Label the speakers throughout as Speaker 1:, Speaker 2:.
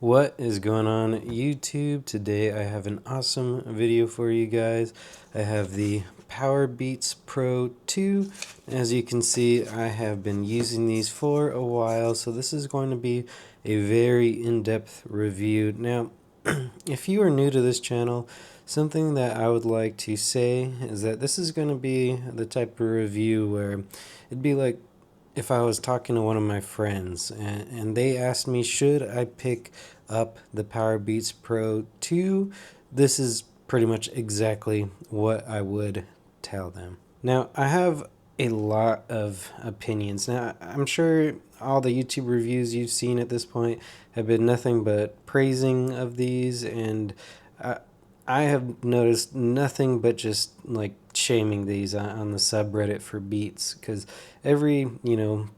Speaker 1: What is going on YouTube? Today I have an awesome video for you guys. I have the Powerbeats Pro 2. As you can see, I have been using these for a while, so this is going to be a very in-depth review. Now, if you are new to this channel, something that I would like to say is that this is going to be the type of review where it'd be like if I was talking to one of my friends and they asked me, should I pick up the Powerbeats Pro 2? This is pretty much exactly what I would tell them. Now, I have a lot of opinions. Now, I'm sure all the YouTube reviews you've seen at this point have been nothing but praising of these, and I have noticed nothing but just like shaming these on the subreddit for Beats, because every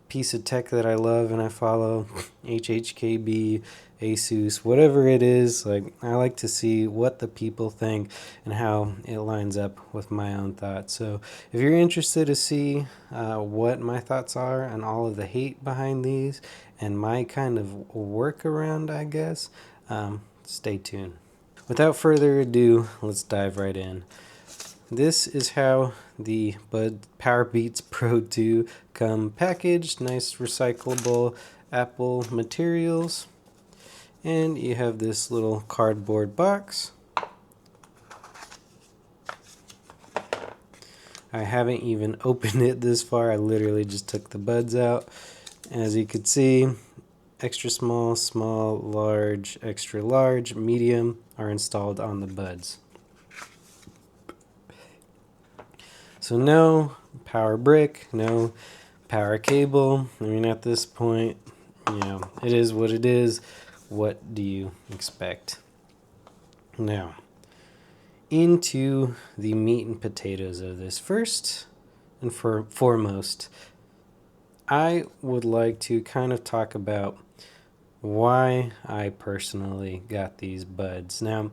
Speaker 1: piece of tech that I love and I follow, HHKB, Asus, whatever it is, like I like to see what the people think and how it lines up with my own thoughts. So if you're interested to see what my thoughts are on all of the hate behind these and my kind of workaround, I guess, stay tuned. Without further ado, let's dive right in. This is how the Powerbeats Pro 2 come packaged. Nice recyclable Apple materials. And you have this little cardboard box. I haven't even opened it this far. I literally just took the buds out. As you can see, extra small, small, large, extra large, medium are installed on the buds. So no power brick, no power cable. I mean, at this point, it is what it is. What do you expect? Now, into the meat and potatoes of this. First and foremost, I would like to kind of talk about why I personally got these buds. Now,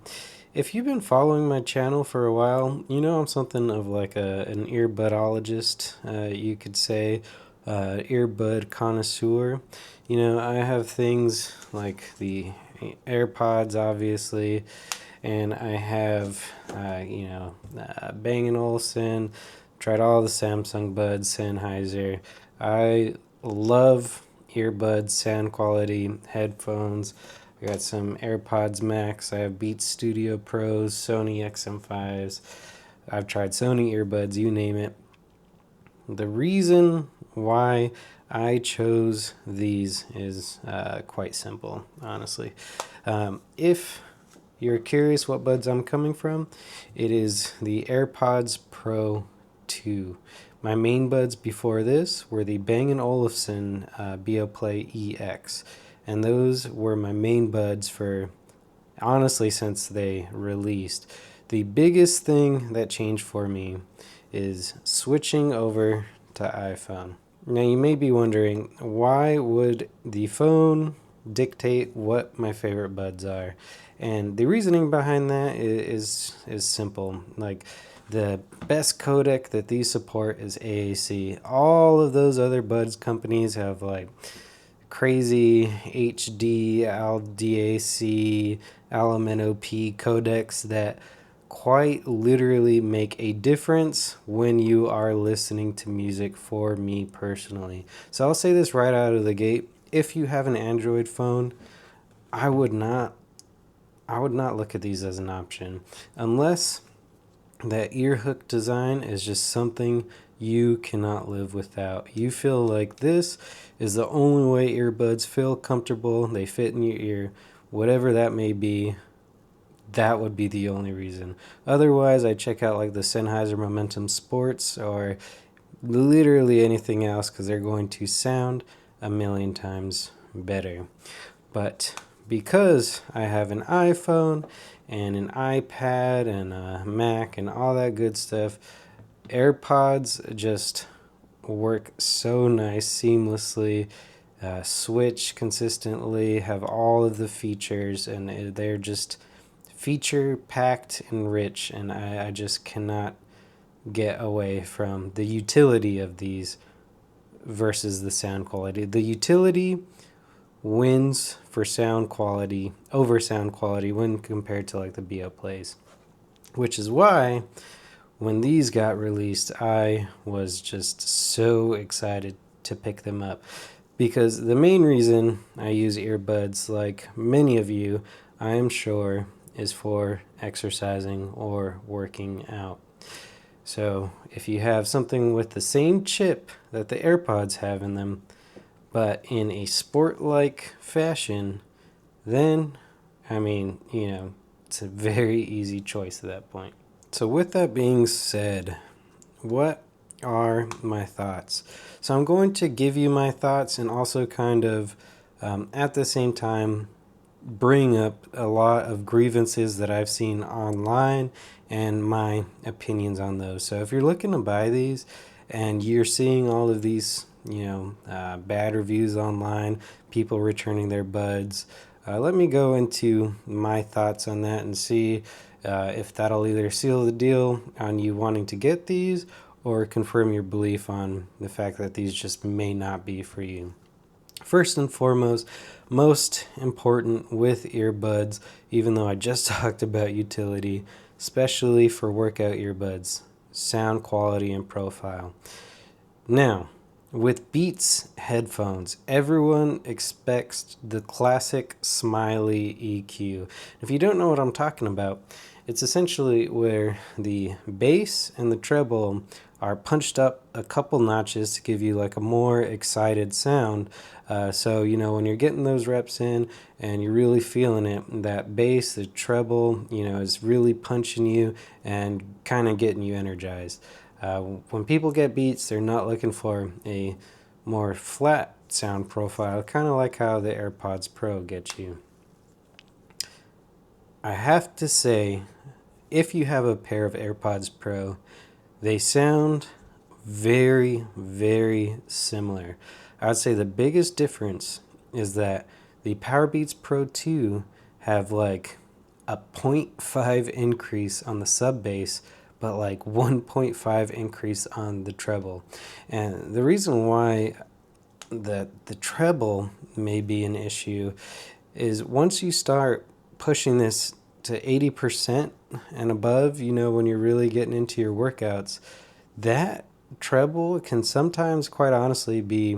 Speaker 1: if you've been following my channel for a while, you know I'm something of like an earbudologist, you could say, earbud connoisseur. I have things like the AirPods, obviously, and I have, Bang & Olufsen, tried all the Samsung buds, Sennheiser. I love earbuds, sound quality, headphones. I got some AirPods Max. I have Beats Studio Pros, Sony XM5s. I've tried Sony earbuds, you name it. The reason why I chose these is quite simple, honestly. If you're curious what buds I'm coming from, it is the AirPods Pro 2. My main buds before this were the Bang & Olufsen BeoPlay EX, and those were my main buds for, honestly, since they released. The biggest thing that changed for me is switching over to iPhone. Now you may be wondering, why would the phone dictate what my favorite buds are? And the reasoning behind that is simple. Like, the best codec that these support is AAC. All of those other buds companies have like crazy HD, LDAC, LMNOP codecs that quite literally make a difference when you are listening to music, for me personally. So I'll say this right out of the gate. If you have an Android phone, I would not look at these as an option unless that ear hook design is just something you cannot live without. You feel like this is the only way earbuds feel comfortable, they fit in your ear, whatever that may be. That would be the only reason. Otherwise, I check out like the Sennheiser Momentum Sports or literally anything else, because they're going to sound a million times better. But because I have an iPhone and an iPad and a Mac and all that good stuff, AirPods just work so nice, seamlessly, switch consistently, have all of the features, and they're just feature packed and rich, and I just cannot get away from the utility of these versus the sound quality. The utility wins for sound quality over sound quality when compared to like the BO plays, which is why when these got released, I was just so excited to pick them up, because the main reason I use earbuds, like many of you, I am sure, is for exercising or working out. So if you have something with the same chip that the AirPods have in them, but in a sport-like fashion, then, I mean, it's a very easy choice at that point. So with that being said, what are my thoughts? So I'm going to give you my thoughts and also kind of, at the same time, bring up a lot of grievances that I've seen online and my opinions on those. So if you're looking to buy these and you're seeing all of these, bad reviews online, people returning their buds, let me go into my thoughts on that and see if that'll either seal the deal on you wanting to get these or confirm your belief on the fact that these just may not be for you. First and foremost, most important with earbuds, even though I just talked about utility, especially for workout earbuds, sound quality and profile. Now, with Beats headphones, everyone expects the classic smiley EQ. If you don't know what I'm talking about, it's essentially where the bass and the treble are punched up a couple notches to give you like a more excited sound. So, when you're getting those reps in and you're really feeling it, that bass, the treble, is really punching you and kind of getting you energized. When people get Beats, they're not looking for a more flat sound profile, kind of like how the AirPods Pro gets you. I have to say, if you have a pair of AirPods Pro, they sound very, very similar. I would say the biggest difference is that the Powerbeats Pro 2 have like a 0.5 increase on the sub bass, but like 1.5 increase on the treble. And the reason why the treble may be an issue is once you start pushing this to 80% and above, when you're really getting into your workouts, that treble can sometimes, quite honestly, be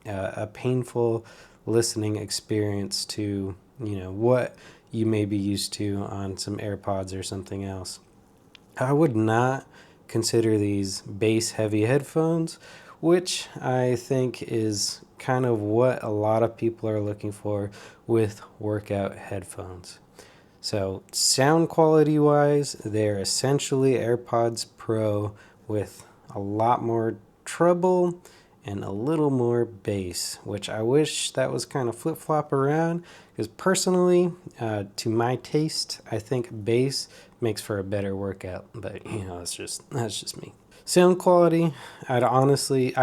Speaker 1: a painful listening experience to, what you may be used to on some AirPods or something else. I would not consider these bass heavy headphones, which I think is kind of what a lot of people are looking for with workout headphones. So sound quality wise, they're essentially AirPods Pro with a lot more treble and a little more bass, which I wish that was kind of flip-flop around, because personally, to my taste, I think bass makes for a better workout, but that's just me. Sound quality, I honestly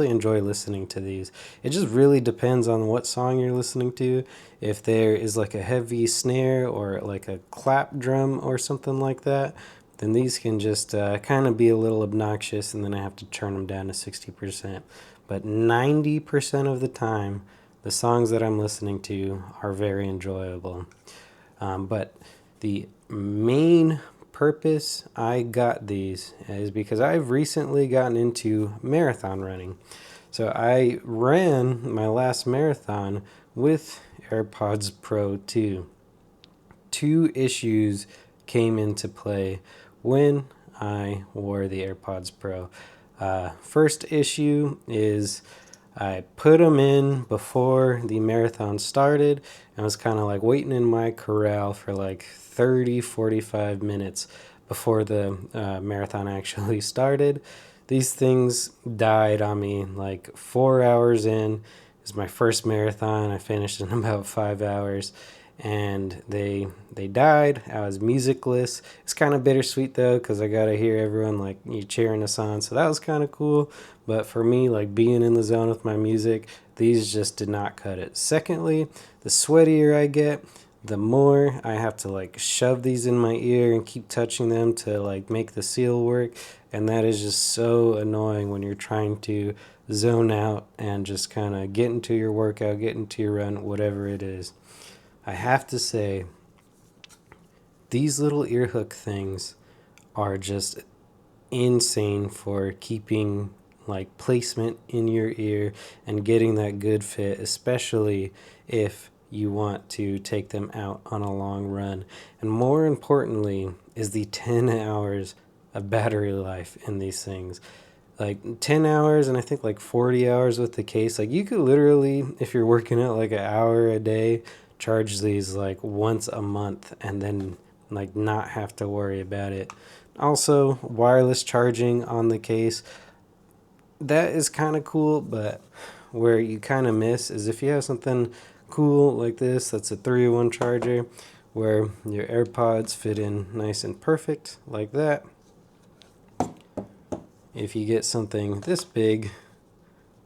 Speaker 1: enjoy listening to these. It just really depends on what song you're listening to. If there is like a heavy snare or like a clap drum or something like that, then these can just kind of be a little obnoxious, and then I have to turn them down to 60%. But 90% of the time, the songs that I'm listening to are very enjoyable. But the main purpose I got these is because I've recently gotten into marathon running. So I ran my last marathon with AirPods Pro 2. Two issues came into play when I wore the AirPods Pro. First issue is I put them in before the marathon started and was kind of like waiting in my corral for like 30-45 minutes before the marathon actually started. These things died on me like 4 hours in. It was my first marathon. I finished in about 5 hours, and they died. I was musicless. It's kind of bittersweet though, because I got to hear everyone like you cheering us on, so that was kind of cool. But for me, like being in the zone with my music, these just did not cut it. Secondly, the sweatier I get, the more I have to like shove these in my ear and keep touching them to like make the seal work, and that is just so annoying when you're trying to zone out and just kind of get into your workout, get into your run, whatever it is. I have to say, these little ear hook things are just insane for keeping like placement in your ear and getting that good fit, especially if you want to take them out on a long run. And more importantly is the 10 hours of battery life in these things. Like 10 hours and I think like 40 hours with the case. Like you could literally, if you're working out like an hour a day, charge these like once a month and then like not have to worry about it. Also, wireless charging on the case. That is kind of cool, but where you kind of miss is if you have something cool like this that's a 3-in-1 charger where your AirPods fit in nice and perfect like that. If you get something this big,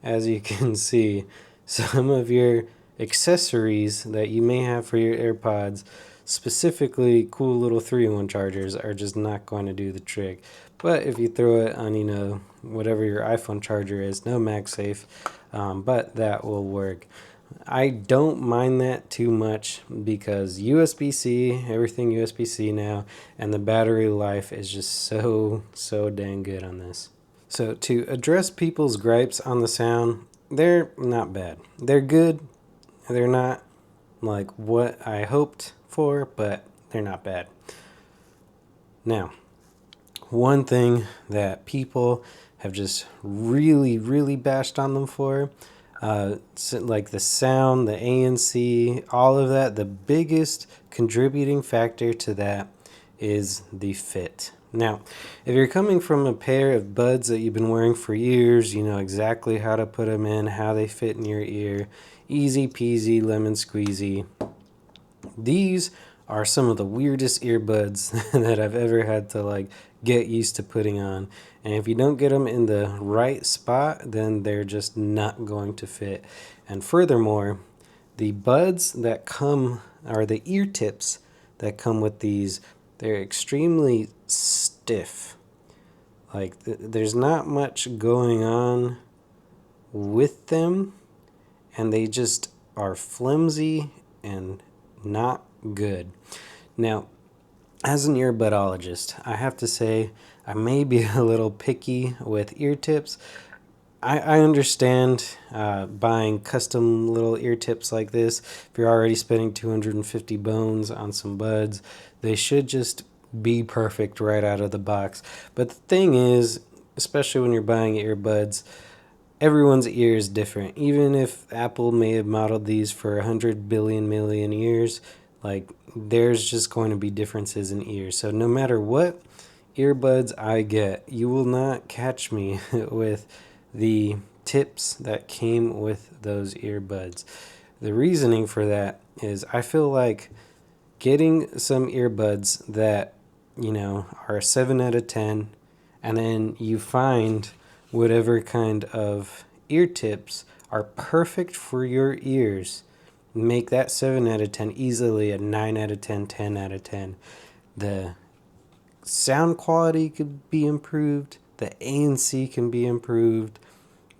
Speaker 1: as you can see, some of your accessories that you may have for your AirPods, specifically cool little 3-in-1 chargers, are just not going to do the trick. But if you throw it on, whatever your iPhone charger is, no MagSafe, but that will work. I don't mind that too much because USB-C, everything USB-C now, and the battery life is just so dang good on this. So to address people's gripes on the sound, they're not bad. They're good. They're not like what I hoped for, but they're not bad. Now, one thing that people have just really bashed on them for, like the sound, the ANC, all of that, the biggest contributing factor to that is the fit. Now, if you're coming from a pair of buds that you've been wearing for years, you know exactly how to put them in, how they fit in your ear, easy peasy, lemon squeezy. These are some of the weirdest earbuds that I've ever had to like get used to putting on. And if you don't get them in the right spot, then they're just not going to fit. And furthermore, the buds that come, or the ear tips that come with these, they're extremely stiff. Like there's not much going on with them, and they just are flimsy and not good. Now, as an earbudologist, I have to say I may be a little picky with ear tips. I understand buying custom little ear tips like this. If you're already spending 250 bones on some buds, they should just be perfect right out of the box. But the thing is, especially when you're buying earbuds, everyone's ear is different. Even if Apple may have modeled these for 100 billion million ears, like there's just going to be differences in ears. So no matter what earbuds I get, you will not catch me with the tips that came with those earbuds. The reasoning for that is I feel like getting some earbuds that, are a 7 out of 10, and then you find whatever kind of ear tips are perfect for your ears, make that 7 out of 10 easily a 9 out of 10, 10 out of 10. The sound quality could be improved, the ANC can be improved,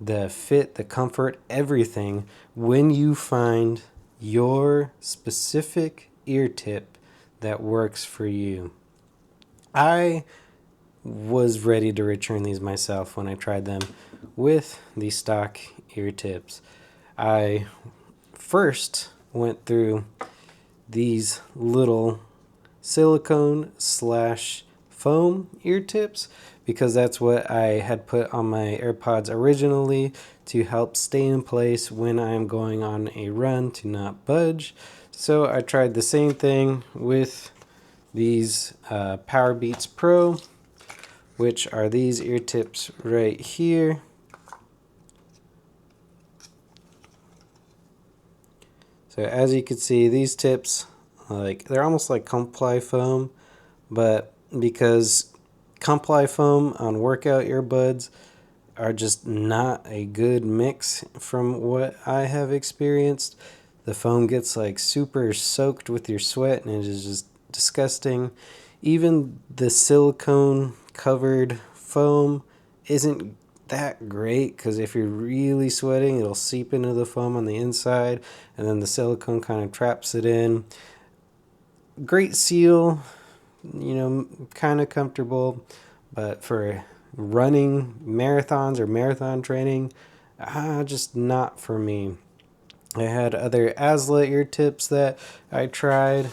Speaker 1: the fit, the comfort, everything when you find your specific ear tip that works for you. I was ready to return these myself when I tried them with the stock ear tips. I first went through these little silicone slash foam ear tips because that's what I had put on my AirPods originally to help stay in place when I'm going on a run to not budge. So I tried the same thing with these Powerbeats Pro, which are these ear tips right here. So as you can see, these tips, they're almost like Comply foam, but because Comply foam on workout earbuds are just not a good mix from what I have experienced. The foam gets like super soaked with your sweat and it is just disgusting. Even the silicone covered foam isn't that great because if you're really sweating, it'll seep into the foam on the inside, and then the silicone kind of traps it in. Great seal, kind of comfortable, but for running marathons or marathon training, just not for me. I had other Asla ear tips that I tried.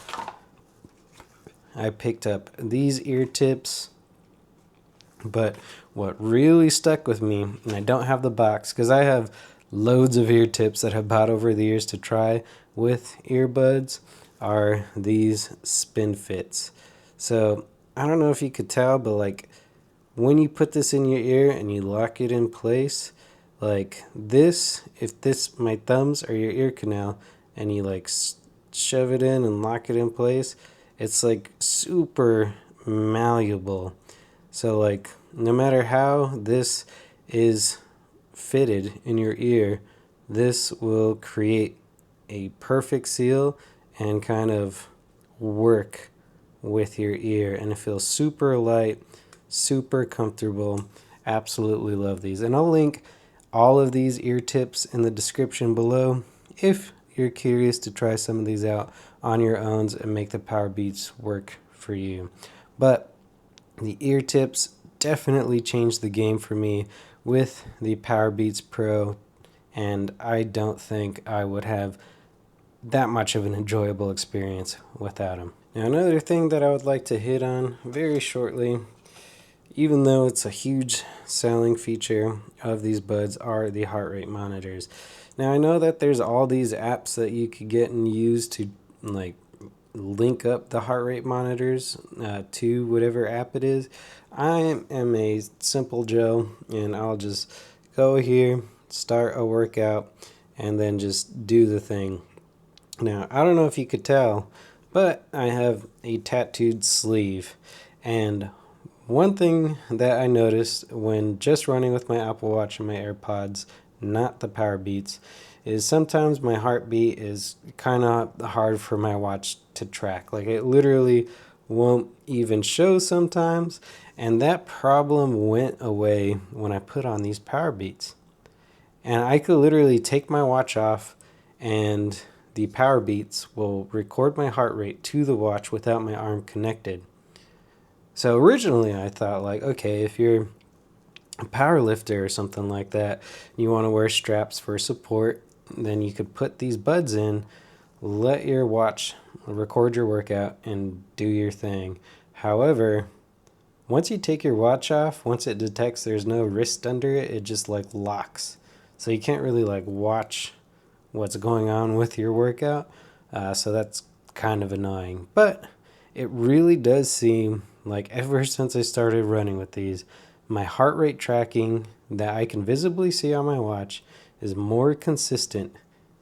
Speaker 1: I picked up these ear tips, but what really stuck with me, and I don't have the box because I have loads of ear tips that I've bought over the years to try with earbuds, are these spin fits. So I don't know if you could tell, but like when you put this in your ear and you lock it in place, like this, if this, my thumbs are your ear canal, and you like shove it in and lock it in place, it's like super malleable. So like no matter how this is fitted in your ear, this will create a perfect seal and kind of work with your ear, and it feels super light, super comfortable. Absolutely love these. And I'll link all of these ear tips in the description below if you're curious to try some of these out on your own and make the Powerbeats work for you. But the ear tips definitely changed the game for me with the Powerbeats Pro, and I don't think I would have that much of an enjoyable experience without them. Now, another thing that I would like to hit on very shortly, even though it's a huge selling feature of these buds, are the heart rate monitors. Now, I know that there's all these apps that you could get and use to like link up the heart rate monitors to whatever app it is. I am a simple Joe, and I'll just go here, start a workout, and then just do the thing. Now, I don't know if you could tell, but I have a tattooed sleeve. And one thing that I noticed when just running with my Apple Watch and my AirPods, not the Powerbeats, is sometimes my heartbeat is kind of hard for my watch to track. Like it literally won't even show sometimes. And that problem went away when I put on these Powerbeats. And I could literally take my watch off, and the Powerbeats will record my heart rate to the watch without my arm connected. So originally I thought like, okay, if you're a power lifter or something like that, you want to wear straps for support, then you could put these buds in, let your watch record your workout, and do your thing. However, once you take your watch off, once it detects there's no wrist under it, it just like locks. So you can't really like watch what's going on with your workout. So that's kind of annoying. But it really does seem like ever since I started running with these, my heart rate tracking that I can visibly see on my watch is more consistent,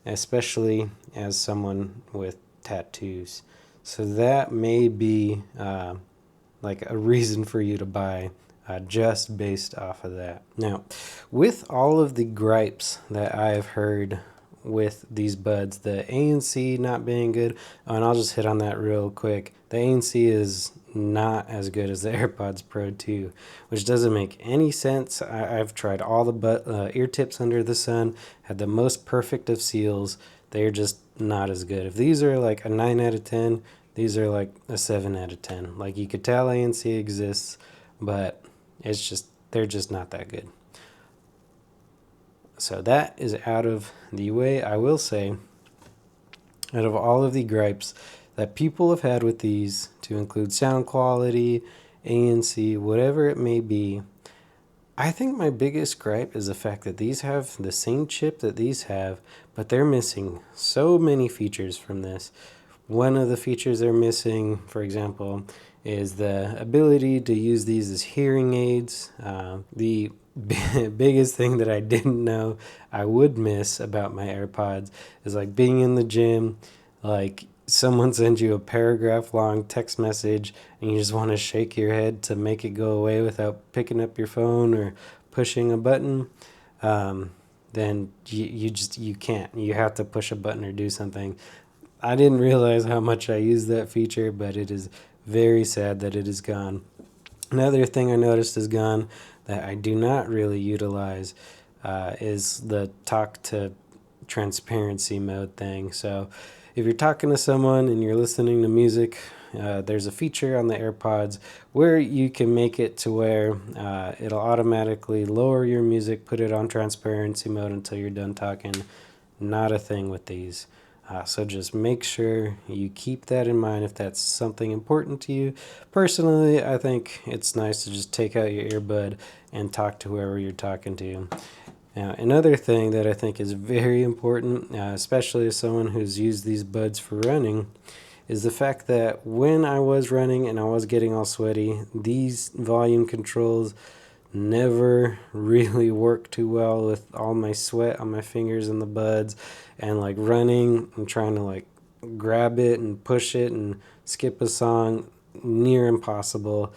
Speaker 1: especially as someone with tattoos. So that may be like a reason for you to buy just based off of that. Now, with all of the gripes that I've heard with these buds, the ANC not being good, and I'll just hit on that real quick. The ANC is not as good as the AirPods Pro 2, which doesn't make any sense. I've tried all the ear tips under the sun, had the most perfect of seals. They're just not as good. If these are like a 9 out of 10, these are like a 7 out of 10. Like you could tell ANC exists, but they're just not that good. So that is out of the way. I will say, out of all of the gripes that people have had with these, to include sound quality, ANC, whatever it may be, I think my biggest gripe is the fact that these have the same chip that these have, but they're missing so many features from this. One of the features they're missing, for example, is the ability to use these as hearing aids. The biggest thing that I didn't know I would miss about my AirPods is like being in the gym, like someone sends you a paragraph long text message and you just want to shake your head to make it go away without picking up your phone or pushing a button. Then you can't. You have to push a button or do something. I didn't realize how much I used that feature, but it is very sad that it is gone. Another thing I noticed is gone that I do not really utilize is the talk to transparency mode thing. So if you're talking to someone and you're listening to music, there's a feature on the AirPods where you can make it to where it'll automatically lower your music, put it on transparency mode until you're done talking. Not a thing with these. So just make sure you keep that in mind if that's something important to you. Personally, I think it's nice to just take out your earbud and talk to whoever you're talking to. Now, another thing that I think is very important, especially as someone who's used these buds for running, is the fact that when I was running and I was getting all sweaty, these volume controls never really worked too well with all my sweat on my fingers and the buds, and like running and trying to like grab it and push it and skip a song, near impossible.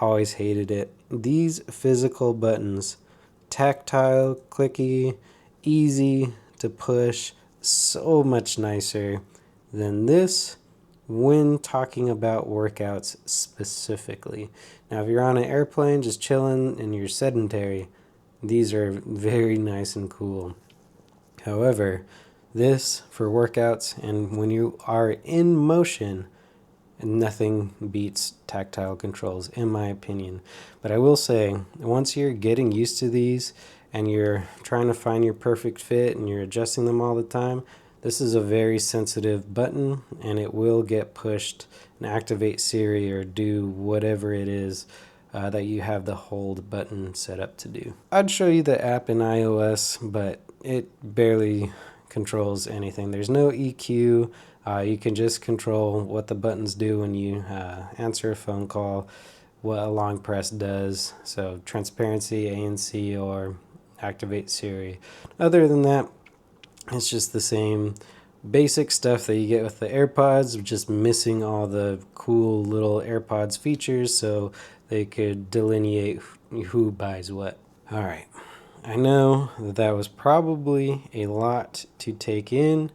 Speaker 1: Always hated it. These physical buttons, tactile, clicky, easy to push, so much nicer than this when talking about workouts specifically. Now, if you're on an airplane just chilling and you're sedentary, these are very nice and cool. However, this for workouts and when you are in motion, nothing beats tactile controls, in my opinion. But I will say, once you're getting used to these and you're trying to find your perfect fit and you're adjusting them all the time, this is a very sensitive button and it will get pushed and activate Siri or do whatever it is that you have the hold button set up to do. I'd show you the app in iOS, but it barely controls anything. There's no EQ. You can just control what the buttons do when you answer a phone call, what a long press does. So transparency, ANC, or activate Siri. Other than that, it's just the same basic stuff that you get with the AirPods, just missing all the cool little AirPods features so they could delineate who buys what. All right. I know that was probably a lot to take in,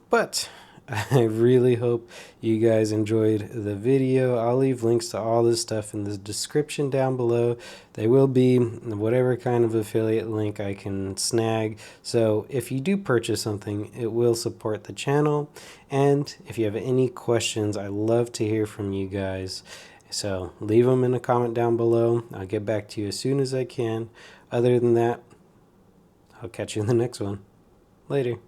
Speaker 1: but I really hope you guys enjoyed the video. I'll leave links to all this stuff in the description down below. They will be whatever kind of affiliate link I can snag. So if you do purchase something, it will support the channel. And if you have any questions, I love to hear from you guys. So leave them in a comment down below. I'll get back to you as soon as I can. Other than that, I'll catch you in the next one. Later.